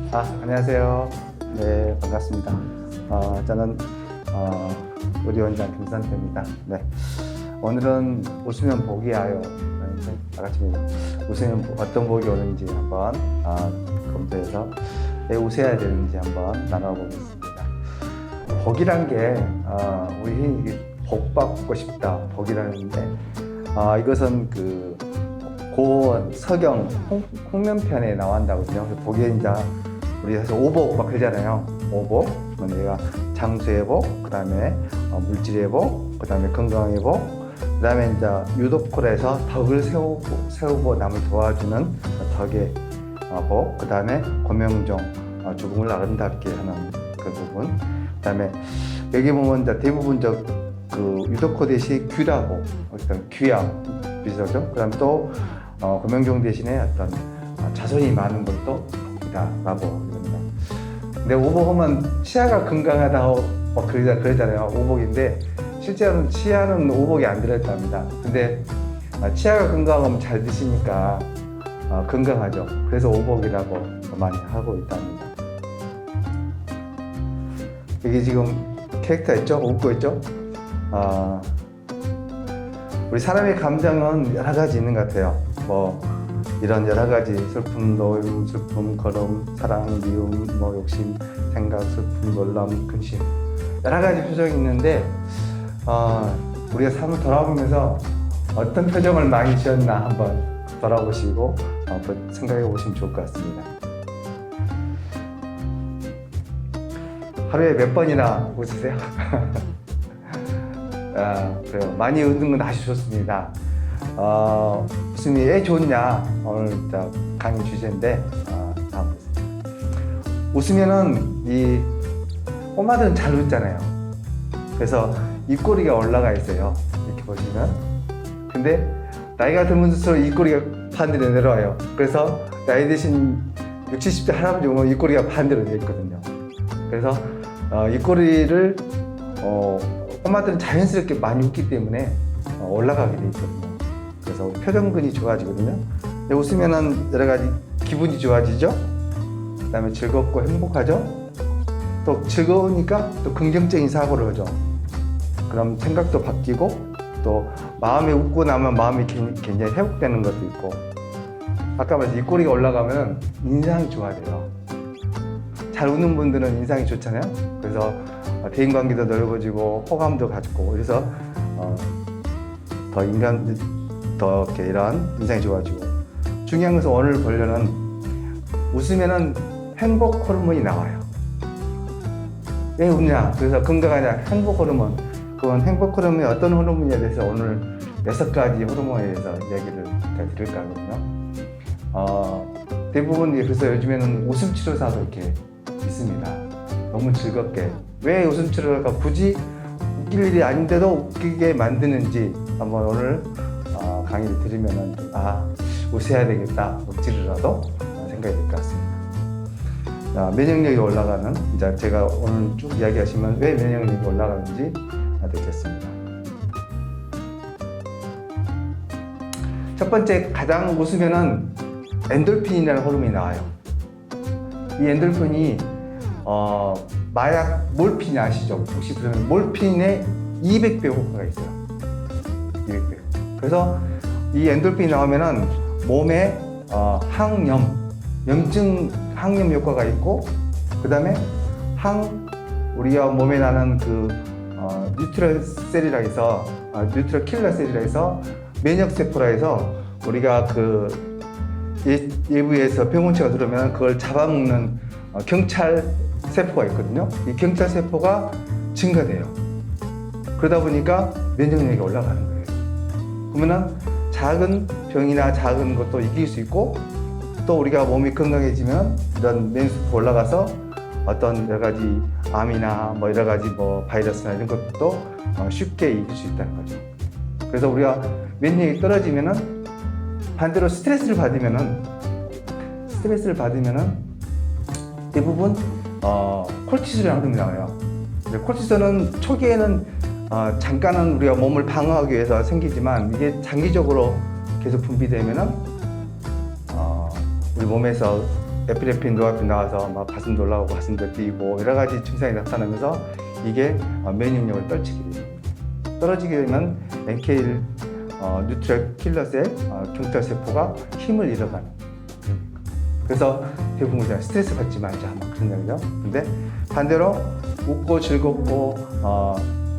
안녕하세요. 네, 반갑습니다. 저는 의료원장 김선태입니다. 네, 오늘은 웃으면 복이 와요. 다 같이 웃으면 어떤 복이 오는지 한번 검토해서 왜 웃어야 되는지 한번 나눠보겠습니다. 복이란 게 우리 복 받고 싶다 복이라는데 이것은 고 서경 홍면편에 나온다거든요. 복에 이제 우리 사실 오복 막 그러잖아요. 오복, 내가 장수의 복, 그 다음에 물질의 복, 그 다음에 건강의 복, 그 다음에 이제 유독콜에서 덕을 세우고 남을 도와주는 덕의 복, 그 다음에 고명종, 죽음을 아름답게 하는 그 부분, 그 다음에 여기 보면 이제 대부분적 유독콜 대신 귀라복, 어떤 귀양 비슷하죠. 그 다음에 또 고명종 대신에 어떤 자손이 많은 것도 복이다라고 합니다. 근데 오복하면 치아가 건강하다고 그러잖아요. 오복인데 실제로는 치아는 오복이 안 들어있답니다. 근데 치아가 건강하면 잘 드시니까 건강하죠. 그래서 오복이라고 많이 하고 있답니다. 여기 지금 캐릭터 있죠? 웃고 있죠? 우리 사람의 감정은 여러 가지 있는 것 같아요. 이런 여러 가지 슬픔, 노임, 슬픔, 걸음, 사랑, 미움, 욕심, 생각, 슬픔, 놀람, 근심 여러 가지 표정이 있는데 우리가 삶을 돌아보면서 어떤 표정을 많이 지었나 한번 돌아보시고 생각해 보시면 좋을 것 같습니다. 하루에 몇 번이나 웃으세요? 그래요. 많이 웃는 건 아주 좋습니다. 웃음이 왜 좋냐? 오늘 강의 주제인데, 다음 보세요. 웃으면은 이 꼬마들은 잘 웃잖아요. 그래서 입꼬리가 올라가 있어요. 이렇게 보시면. 근데 나이가 들면서 입꼬리가 반대로 내려와요. 그래서 나이 드신 60, 70대 할아버지 보면 입꼬리가 반대로 되어 있거든요. 그래서 입꼬리를 꼬마들은 자연스럽게 많이 웃기 때문에 올라가게 돼 있거든요. 그래서 표정근이 좋아지거든요. 웃으면은 여러 가지 기분이 좋아지죠. 그 다음에 즐겁고 행복하죠. 또 즐거우니까 또 긍정적인 사고를 하죠. 그럼 생각도 바뀌고 또 마음에 웃고 나면 마음이 굉장히 회복되는 것도 있고, 아까 말했듯이 입꼬리가 올라가면 인상이 좋아져요. 잘 웃는 분들은 인상이 좋잖아요. 그래서 대인관계도 넓어지고 호감도 갖고, 그래서 더 이렇게 이런 인상이 좋아지고, 중요한 것은 오늘 보려는 웃으면은 행복 호르몬이 나와요. 왜 웃냐? 그래서 건강하냐? 행복 호르몬. 그건 행복 호르몬이 어떤 호르몬에 대해서 오늘 6가지 호르몬에 대해서 이야기를 드릴까 하거든요. 대부분 그래서 요즘에는 웃음 치료사도 이렇게 있습니다. 너무 즐겁게. 왜 웃음 치료가 굳이 웃길 일이 아닌데도 웃기게 만드는지 한번 오늘 강의를 들으면은 웃어야 되겠다, 억지로라도 생각이 될 것 같습니다. 면역력이 올라가는, 이제 제가 오늘 쭉 이야기하시면 왜 면역력이 올라가는지 듣겠습니다. 첫 번째, 가장 웃으면은 엔돌핀이라는 호르몬이 나와요. 이 엔돌핀이 마약 몰핀 아시죠? 혹시 그러면 몰핀의 200배 효과가 있어요. 200배. 그래서 이 엔돌핀이 나오면은 몸에 염증 항염 효과가 있고, 그 다음에 우리가 몸에 나는 뉴트럴 셀이라 해서 뉴트럴 킬러 셀이라 해서 면역 세포라 해서 우리가 예부에서 병원체가 들어오면 그걸 잡아먹는 경찰 세포가 있거든요. 이 경찰 세포가 증가돼요. 그러다 보니까 면역력이 올라가는 거예요. 그러면은 작은 병이나 작은 것도 이길 수 있고, 또 우리가 몸이 건강해지면 이런 면역세포가 올라가서 어떤 여러 가지 암이나 여러 가지 바이러스나 이런 것도 쉽게 이길 수 있다는 거죠. 그래서 우리가 면역력이 떨어지면은 반대로 스트레스를 받으면은 대부분 콜티졸이라는 놈이 나와요. 콜티졸은 초기에는 잠깐은 우리가 몸을 방어하기 위해서 생기지만 이게 장기적으로 계속 분비되면은 우리 몸에서 에피네프린, 노아핀 나와서 막 가슴도 올라오고 가슴도 뛰고 여러 가지 증상이 나타나면서 이게免疫능력을 떨치게 됩니다. 떨어지게 되면 NK1 뉴트럴 킬러셀 경찰 세포가 힘을 잃어가는. 그래서 대부분 그냥 스트레스 받지 말자 막 그런 얘기죠. 근데 반대로 웃고 즐겁고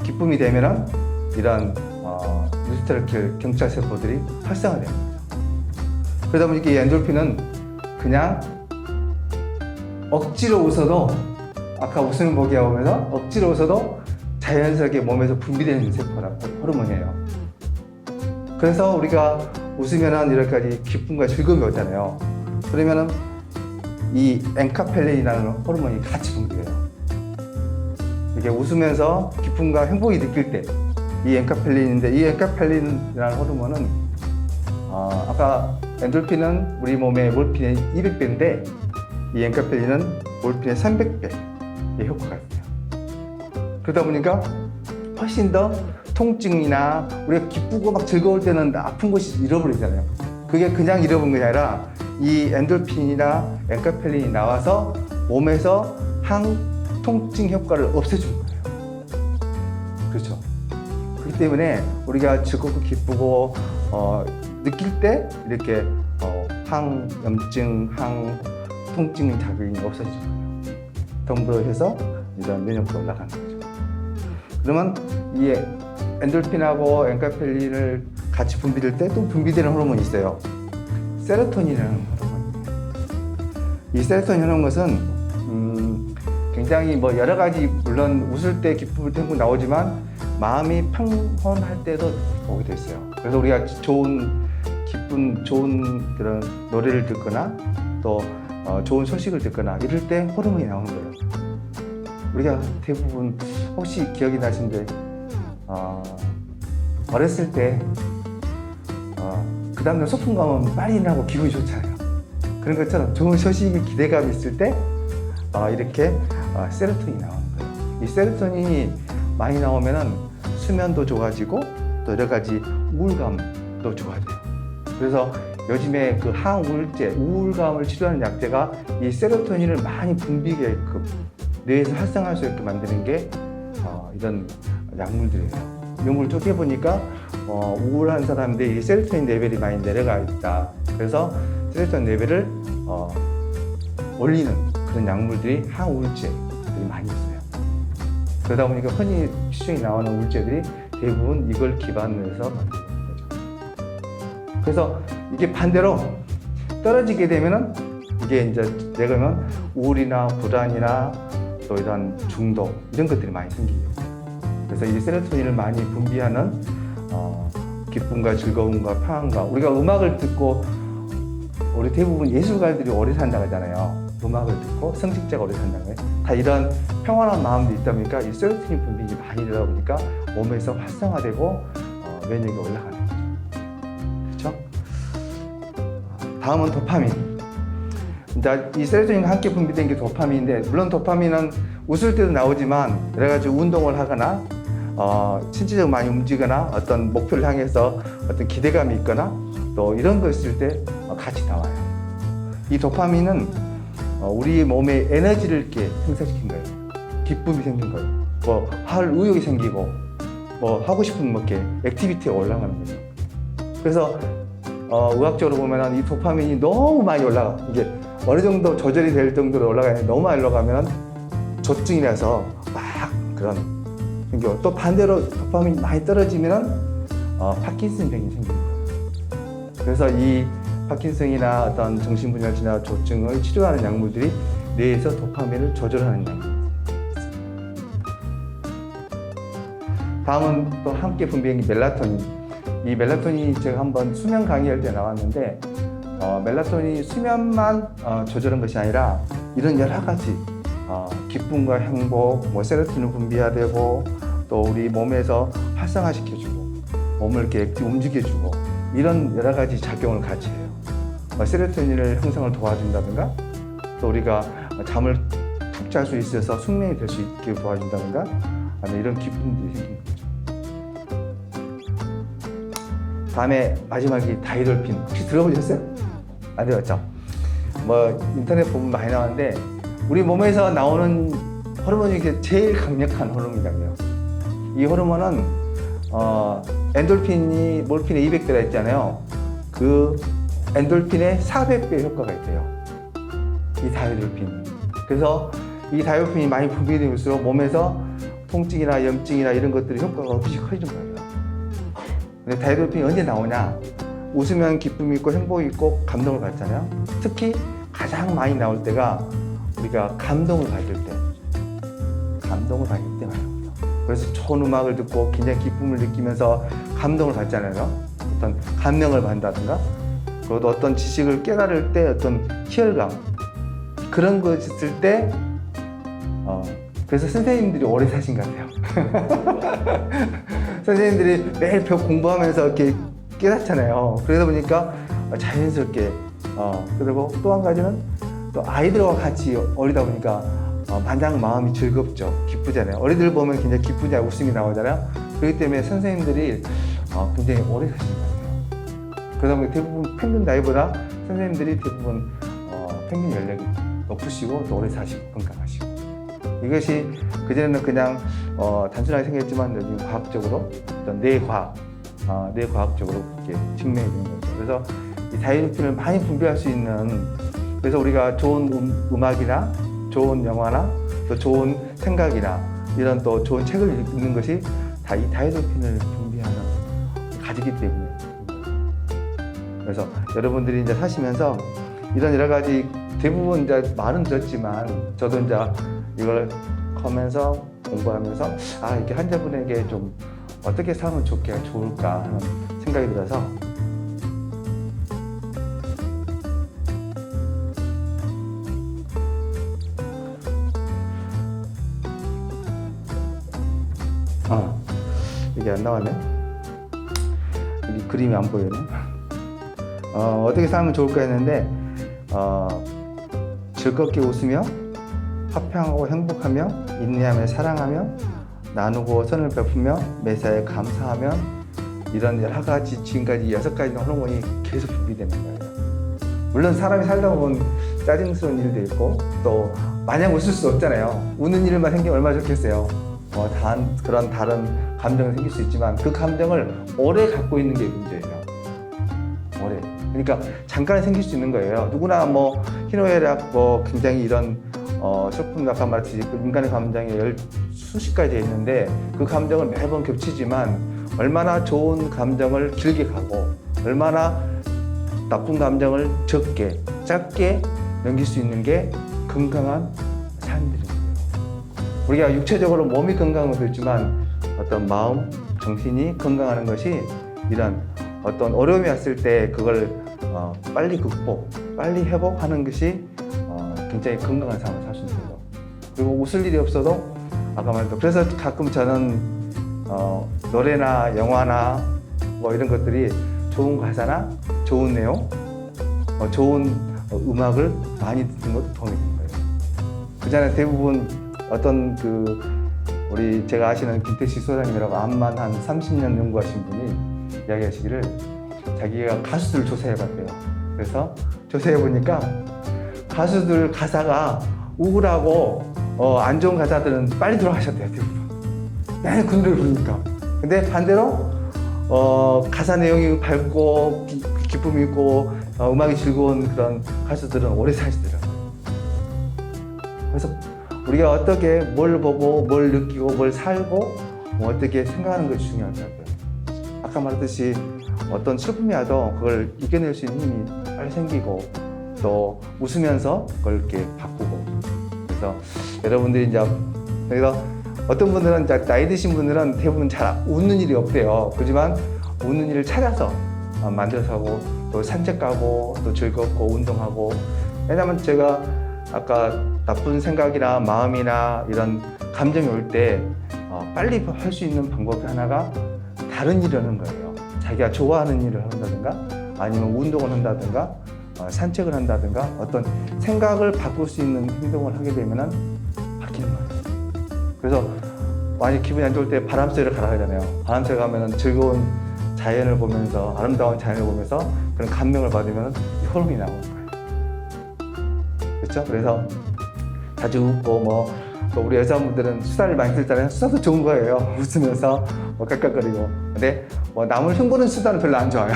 기쁨이 되면은 이런 뉴트럴 킬 경찰 세포들이 활성화되는 거죠. 그러다 보니까 이 엔돌핀은 그냥 억지로 웃어도 아까 웃음을 보게 하면서 억지로 웃어도 자연스럽게 몸에서 분비되는 세포라고 호르몬이에요. 그래서 우리가 웃으면은 이렇게 가지 기쁨과 즐거움이 오잖아요. 그러면은 이 엔카펠린이라는 호르몬이 같이 분비돼요. 이게 웃으면서 기쁨과 행복이 느낄 때 이 엔카펠린인데 이 엔카펠린이라는 호르몬은 아까 엔돌핀은 우리 몸의 몰핀의 200배인데 이 엔카펠린은 몰핀의 300배의 효과가 있어요. 그러다 보니까 훨씬 더 통증이나 우리가 기쁘고 막 즐거울 때는 아픈 곳이 잃어버리잖아요. 그게 그냥 잃어버린 게 아니라 이 엔돌핀이나 엔카펠린이 나와서 몸에서 항통증 효과를 없애주는 거예요. 그렇죠. 그렇기 때문에 우리가 즐겁고 기쁘고 느낄 때 이렇게 항염증, 항통증 작용이 없어지는 거예요. 덤으로 해서 이런 면역도 올라가는 거죠. 그러면 이 엔돌핀하고 엔카펠린을 같이 분비될 때 또 분비되는 호르몬이 있어요. 세로토닌이라는 호르몬이에요. 이 세로토닌이라는 것은 굉장히 뭐 여러 가지 물론 웃을 때 기쁨을 태우고 나오지만 마음이 평온할 때도 오게 돼 있어요. 그래서 우리가 좋은 그런 노래를 듣거나 또 좋은 소식을 듣거나 이럴 때 호르몬이 나오는 거예요. 우리가 대부분 혹시 기억이 나신데 어렸을 때 그 다음날 소풍 가면 빨리 나고 기분이 좋잖아요. 그런 것처럼 좋은 소식이 기대감이 있을 때 이렇게 세로토닌이 나오는 거예요. 이 세로토닌이 많이 나오면은 수면도 좋아지고 또 여러 가지 우울감도 좋아져요. 그래서 요즘에 그 항우울제, 우울감을 치료하는 약제가 이 세로토닌을 많이 분비하게끔 뇌에서 활성화할 수 있게 만드는 게 이런 약물들이에요. 이걸 쪼개보니까 우울한 사람들이 이 세로토닌 레벨이 많이 내려가 있다. 그래서 세로토닌 레벨을 올리는 그런 약물들이 항우울제들이 많이 있어요. 그러다 보니까 흔히 시중에 나오는 우울제들이 대부분 이걸 기반으로 해서 만드는 거죠. 그래서 이게 반대로 떨어지게 되면은 이게 이제 내가 우울이나 불안이나 또 이런 중독 이런 것들이 많이 생기게 돼요. 그래서 이 세로토닌을 많이 분비하는 기쁨과 즐거움과 평안과 우리가 음악을 듣고 우리 대부분 예술가들이 오래 산다고 하잖아요. 음악을 듣고 성직자가 오래 산다고 해요. 다 이런 평안한 마음도 있다 보니까 이 세로토닌 분비가 많이 되다 보니까 몸에서 활성화되고 면역이 올라가는 거죠. 그렇죠? 다음은 도파민. 이제 이 세로토닌과 함께 분비된 게 도파민인데 물론 도파민은 웃을 때도 나오지만 여러 가지 운동을 하거나 신체적으로 많이 움직이거나 어떤 목표를 향해서 어떤 기대감이 있거나 또 이런 거 있을 때 같이 나와요. 이 도파민은 우리 몸에 에너지를 이렇게 생산시킨 거예요. 기쁨이 생긴 거예요. 뭐 할 의욕이 생기고 뭐 하고 싶은 뭐 이렇게 액티비티가 올라가는 거죠. 그래서 의학적으로 보면 이 도파민이 너무 많이 올라가. 이게 어느 정도 조절이 될 정도로 올라가는데 너무 많이 올라가면 조증이라서 막 그런 생겨. 또 반대로 도파민이 많이 떨어지면 파킨슨 병이 생깁니다. 그래서 이 파킨슨이나 어떤 정신분열증이나 조증을 치료하는 약물들이 뇌에서 도파민을 조절하는 약물입니다. 다음은 또 함께 분비된 게 멜라토닌. 이 멜라토닌이 제가 한번 수면 강의할 때 나왔는데 멜라토닌이 수면만 조절하는 것이 아니라 이런 여러 가지 기쁨과 행복, 뭐 세로토닌 분비가 되고 또 우리 몸에서 활성화시켜주고 몸을 이렇게 움직여주고 이런 여러 가지 작용을 같이 해요. 세로토닌을 형성을 도와준다든가 또 우리가 잠을 푹 잘 수 있어서 숙면이 될 수 있게 도와준다든가 아니면 이런 기쁨들이 생기는 거죠. 다음에 마지막이 다이돌핀. 혹시 들어보셨어요? 안 들어봤죠? 뭐 인터넷 보면 많이 나오는데 우리 몸에서 나오는 호르몬이 제일 강력한 호르몬이라고요. 이 호르몬은 엔돌핀이 몰핀에 200배가 있잖아요. 그 엔돌핀의 400배 효과가 있대요. 이 다이돌핀. 그래서 이 다이돌핀이 많이 분비될수록 몸에서 통증이나 염증이나 이런 것들이 효과가 없이 커지는 거예요. 근데 다이돌핀이 언제 나오냐? 웃으면 기쁨이 있고 행복이 있고 감동을 받잖아요. 특히 가장 많이 나올 때가 우리가 감동을 받을 때 말이에요. 그래서 좋은 음악을 듣고 굉장히 기쁨을 느끼면서 감동을 받잖아요. 어떤 감명을 받는다든가, 그리고 어떤 지식을 깨달을 때 어떤 희열감, 그런 거 있을 때 그래서 선생님들이 오래 사신 것 같아요. 선생님들이 매일 공부하면서 이렇게 깨닫잖아요. 그러다 보니까 자연스럽게 그리고 또 한 가지는 또 아이들과 같이 어리다 보니까 마냥 마음이 즐겁죠. 기쁘잖아요. 어린이들 보면 굉장히 기쁘지 않고 웃음이 나오잖아요. 그렇기 때문에 선생님들이 굉장히 오래 사시는 것 같아요. 그러다 보니 대부분 평균 나이보다 선생님들이 대부분 평균 연령이 높으시고 또 오래 사시고 건강하시고, 이것이 그전에는 그냥 단순하게 생겼지만 요즘 과학적으로 어떤 뇌과학적으로 그렇게 증명이 되는 거죠. 그래서 이 다이돌핀을 많이 분비할 수 있는, 그래서 우리가 좋은 음악이나 좋은 영화나 또 좋은 생각이나 이런 또 좋은 책을 읽는 것이 다 이 다이돌핀을 분비하는 가지기 때문에. 그래서 여러분들이 이제 사시면서 이런 여러 가지 대부분 이제 말은 들었지만 저도 이제 이걸 하면서 공부하면서 이렇게 환자분에게 좀 어떻게 살면 좋을까 하는 생각이 들어서 이게 안 나왔네. 여기 그림이 안 보이네. 어떻게 살면 좋을까 했는데 즐겁게 웃으며 화평하고 행복하며 인내하며 사랑하며 나누고 선을 베푸며 매사에 감사하며, 이런 여러 가지 지금까지 6가지 호르몬이 계속 분비되는 거예요. 물론 사람이 살다 보면 짜증스러운 일도 있고 또 마냥 웃을 수 없잖아요. 웃는 일만 생기면 얼마나 좋겠어요. 그런 다른 감정이 생길 수 있지만 그 감정을 오래 갖고 있는 게 문제예요. 오래. 그러니까 잠깐 생길 수 있는 거예요. 누구나 희노애락 굉장히 이런 슬픔, 아까 말했듯이 인간의 감정이 수십 가지가 있는데 그 감정을 매번 겹치지만 얼마나 좋은 감정을 길게 가고 얼마나 나쁜 감정을 적게, 짧게 넘길 수 있는 게 건강한 삶들인 거예요. 우리가 육체적으로 몸이 건강은 있지만 어떤 마음, 정신이 건강하는 것이 이런 어떤 어려움이 왔을 때 그걸 빨리 극복, 빨리 회복하는 것이 굉장히 건강한 삶을 살 수 있는 거죠. 그리고 웃을 일이 없어도 아까 말했던, 그래서 가끔 저는 노래나 영화나 이런 것들이 좋은 가사나 좋은 내용, 좋은 음악을 많이 듣는 것도 도움이 되는 거예요. 그전에 대부분 어떤 제가 아시는 김태식 소장님이라고 암만 한 30년 연구하신 분이 이야기하시기를 자기가 가수들 조사해봤대요. 그래서 조사해보니까 가수들 가사가 우울하고 안 좋은 가사들은 빨리 돌아가셨대요. 대부분 매일 그 노래를 부르니까. 근데 반대로 가사 내용이 밝고 기쁨이 있고 음악이 즐거운 그런 가수들은 오래 사시더라고요. 그래서 우리가 어떻게 뭘 보고 뭘 느끼고 뭘 살고 어떻게 생각하는 것이 중요할 것 같아요. 아까 말했듯이 어떤 슬픔이 와도 그걸 이겨낼 수 있는 힘이 빨리 생기고 또 웃으면서 그걸 이렇게 바꾸고. 그래서 여러분들이 그래서 어떤 분들은 이제 나이 드신 분들은 대부분 잘 웃는 일이 없대요. 그렇지만 웃는 일을 찾아서 만들어서 하고 또 산책 가고 또 즐겁고 운동하고. 왜냐면 제가 아까 나쁜 생각이나 마음이나 이런 감정이 올 때 빨리 할 수 있는 방법 하나가 다른 일을 하는 거예요. 자기가 좋아하는 일을 한다든가 아니면 운동을 한다든가 산책을 한다든가 어떤 생각을 바꿀 수 있는 행동을 하게 되면은 바뀌는 거예요. 그래서 만약 기분이 안 좋을 때 바람 쐬러 가라 하잖아요. 바람 쐬러 가면은 즐거운 자연을 보면서 아름다운 자연을 보면서 그런 감명을 받으면 호르몬이 나오는 거예요. 그렇죠? 그래서 자주 웃고 또 우리 여자분들은 수다를 많이 들잖아요. 수다도 좋은 거예요. 웃으면서 깔깔거리고. 근데 남을 흉보는 수다는 별로 안 좋아요.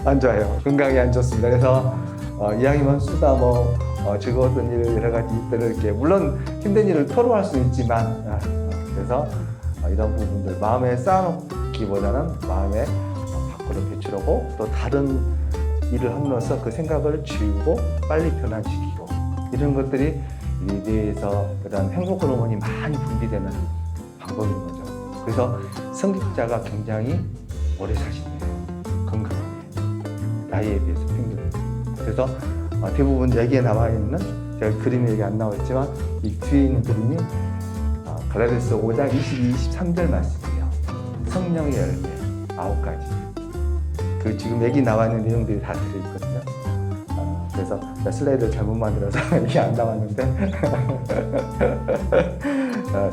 안 좋아요. 건강에 안 좋습니다. 그래서 이왕이면 수다 즐거웠던 일 여러 가지 일들을 이렇게 물론 힘든 일을 토로할 수는 있지만 그래서 이런 부분들 마음에 쌓아놓기보다는 마음에 밖으로 배출하고 또 다른 일을 함으로써 그 생각을 지우고 빨리 변환시키고 이런 것들이 이 뇌에서 그런 행복 호르몬이 많이 분비되는 방법인 거죠. 그래서 성직자가 굉장히 오래 사신대요. 건강하게 나이에 비해서 평균. 그래서 대부분 여기에 나와 있는 제가 그림이 여기 안 나와 있지만 이 뒤에 있는 그림이 갈라디아서 5장 22, 23절 말씀이에요. 성령의 열매 9가지. 그 지금 여기 나와 있는 내용들이 다 들어있거든요. 그래서 슬라이드를 잘못 만들어서 이게 안 나왔는데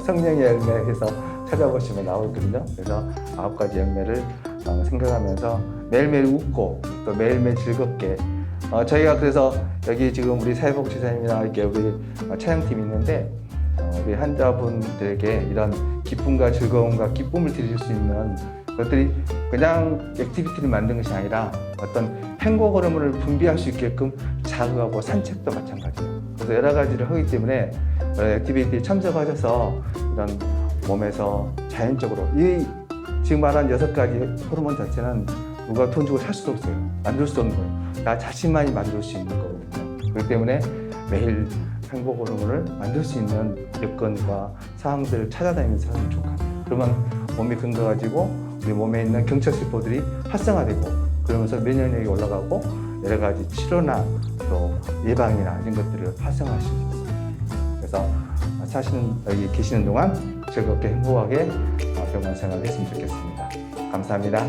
성령의 열매 해서 찾아보시면 나오거든요. 그래서 9가지 열매를 생각하면서 매일매일 웃고 또 매일매일 즐겁게 저희가 그래서 여기 지금 우리 사회복지사님이나 이렇게 우리 차량팀이 있는데 우리 환자분들에게 이런 기쁨과 즐거움과 기쁨을 드릴 수 있는 것들이 그냥 액티비티를 만든 것이 아니라 어떤 행복 호르몬을 분비할 수 있게끔 자극하고 산책도 마찬가지예요. 그래서 여러 가지를 하기 때문에 액티비티에 참석하셔서 이런 몸에서 자연적으로 이 지금 말한 6가지 호르몬 자체는 누가 돈 주고 살 수도 없어요. 만들 수 없는 거예요. 나 자신만이 만들 수 있는 거거든요. 그렇기 때문에 매일 행복 호르몬을 만들 수 있는 여건과 사항들을 찾아다니면서 하면 좋겠다. 그러면 몸이 건강해지고 우리 몸에 있는 경찰세포들이 활성화되고 그러면서 면역력이 올라가고 여러 가지 치료나 또 예방이나 이런 것들을 활성화할 수 있습니다. 그래서 사실은 여기 계시는 동안 즐겁게 행복하게 병원 생활을 했으면 좋겠습니다. 감사합니다.